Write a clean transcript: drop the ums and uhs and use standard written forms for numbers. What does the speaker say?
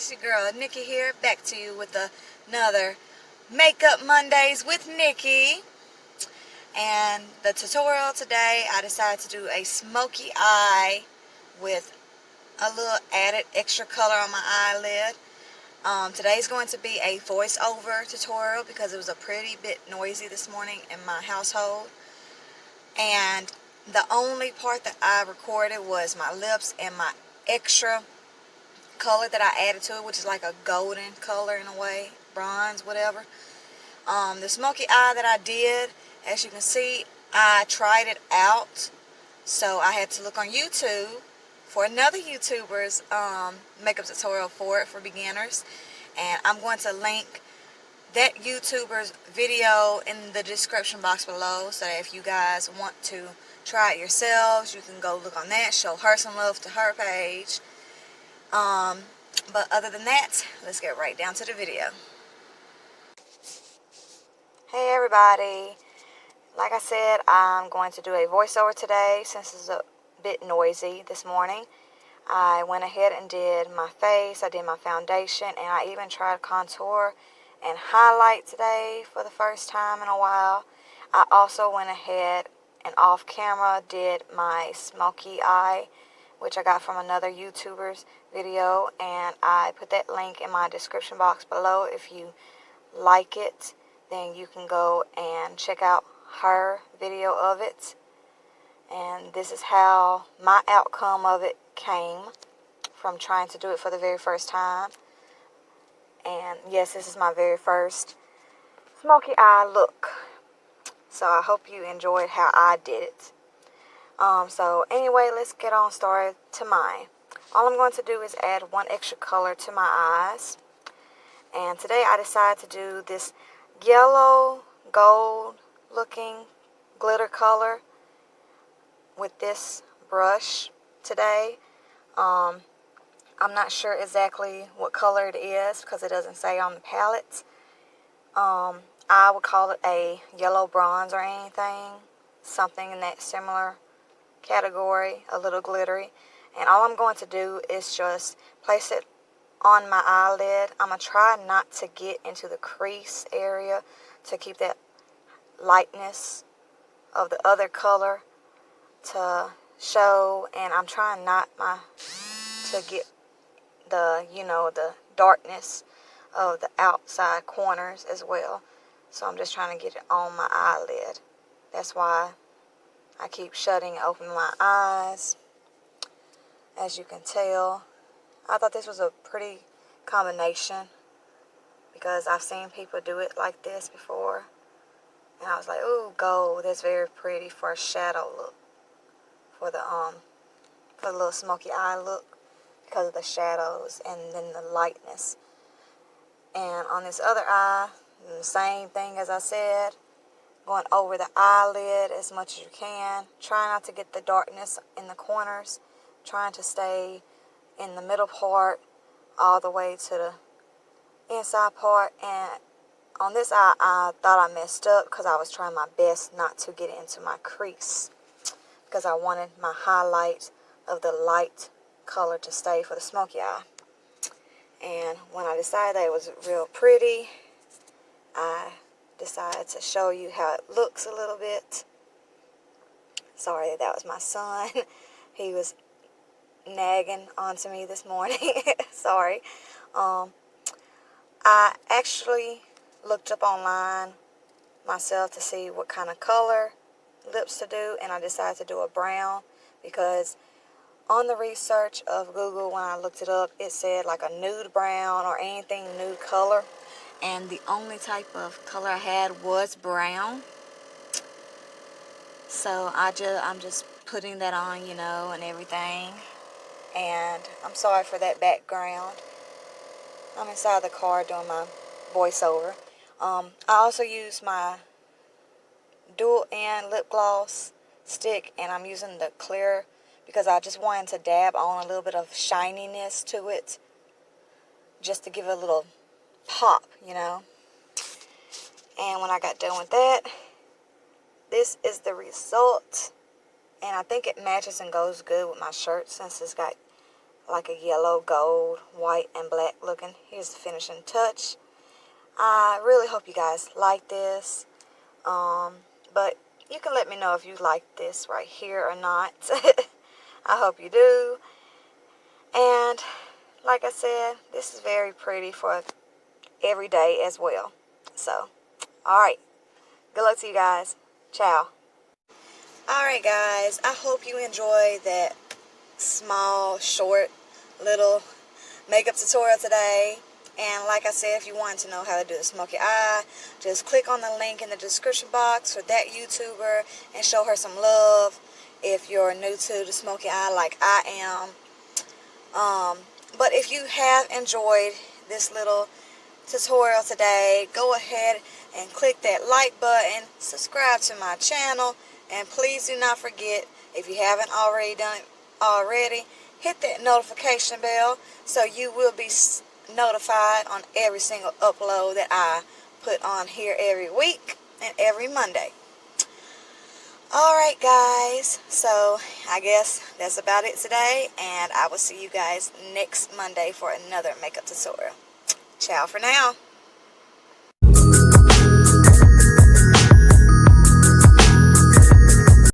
it's your girl Nikki here, back to you with another Makeup Mondays with Nikki. And the tutorial today, I decided to do a smoky eye with a little added extra color on my eyelid. Today's going to be a voiceover tutorial because it was a pretty bit noisy this morning in my household. And the only part that I recorded was my lips and my extra color that I added to it, which is like a golden color in a way, bronze, whatever. The smoky eye that I did, as you can see, I tried it out, so I had to look on YouTube for another YouTuber's makeup tutorial for beginners, and I'm going to link that YouTuber's video in the description box below, so that if you guys want to try it yourselves, you can go look on that, show her some love to her page. But other than that, let's get right down to the video. Hey everybody, like I said, I'm going to do a voiceover today since it's a bit noisy this morning. I went ahead and did my face, I did my foundation, and I even tried contour and highlight today for the first time in a while. I also went ahead and off camera did my smoky eye, which I got from another YouTuber's video, and I put that link in my description box below. If you like it, then you can go and check out her video of it. And this is how my outcome of it came from trying to do it for the very first time. And yes, this is my very first smoky eye look. So I hope you enjoyed how I did it. So anyway, let's get on started to mine. All I'm going to do is add one extra color to my eyes. And today I decided to do this yellow gold looking glitter color with this brush today. I'm not sure exactly what color it is because it doesn't say on the palette. I would call it a yellow bronze or anything, something in that similar category, a little glittery. And all I'm going to do is just place it on my eyelid. I'm going to try not to get into the crease area to keep that lightness of the other color to show, and I'm trying not to get the, the darkness of the outside corners as well. So I'm just trying to get it on my eyelid. That's why I keep shutting and opening my eyes. As you can tell, I thought this was a pretty combination because I've seen people do it like this before. And I was like, ooh, gold, that's very pretty for a shadow look. For the little smoky eye look because of the shadows and then the lightness. And on this other eye, the same thing as I said, going over the eyelid as much as you can. Try not to get the darkness in the corners. Trying to stay in the middle part all the way to the inside part. And on this eye, I thought I messed up because I was trying my best not to get into my crease because I wanted my highlight of the light color to stay for the smoky eye. And when I decided that it was real pretty, I decided to show you how it looks a little bit. Sorry, that was my son. He was nagging onto me this morning. Sorry. I actually looked up online myself to see what kind of color lips to do, and I decided to do a brown because on the research of Google, when I looked it up, it said like a nude brown or anything nude color, and the only type of color I had was brown. So I'm just putting that on, and everything. And I'm sorry for that background. I'm inside the car doing my voiceover. I also use my dual end lip gloss stick, and I'm using the clear because I just wanted to dab on a little bit of shininess to it just to give it a little pop, And when I got done with that, this is the result. And I think it matches and goes good with my shirt since it's got like a yellow, gold, white, and black looking. Here's the finishing touch. I really hope you guys like this. But you can let me know if you like this right here or not. I hope you do. And like I said, this is very pretty for every day as well. So, alright. Good luck to you guys. Ciao. Alright guys, I hope you enjoyed that small, short, little makeup tutorial today. And like I said, if you want to know how to do the smoky eye, just click on the link in the description box for that YouTuber and show her some love if you're new to the smoky eye like I am. But if you have enjoyed this little tutorial today, go ahead and click that like button, subscribe to my channel, and please do not forget, if you haven't already done it already, hit that notification bell so you will be notified on every single upload that I put on here every week and every Monday. Alright guys, so I guess that's about it today, and I will see you guys next Monday for another makeup tutorial. Ciao for now.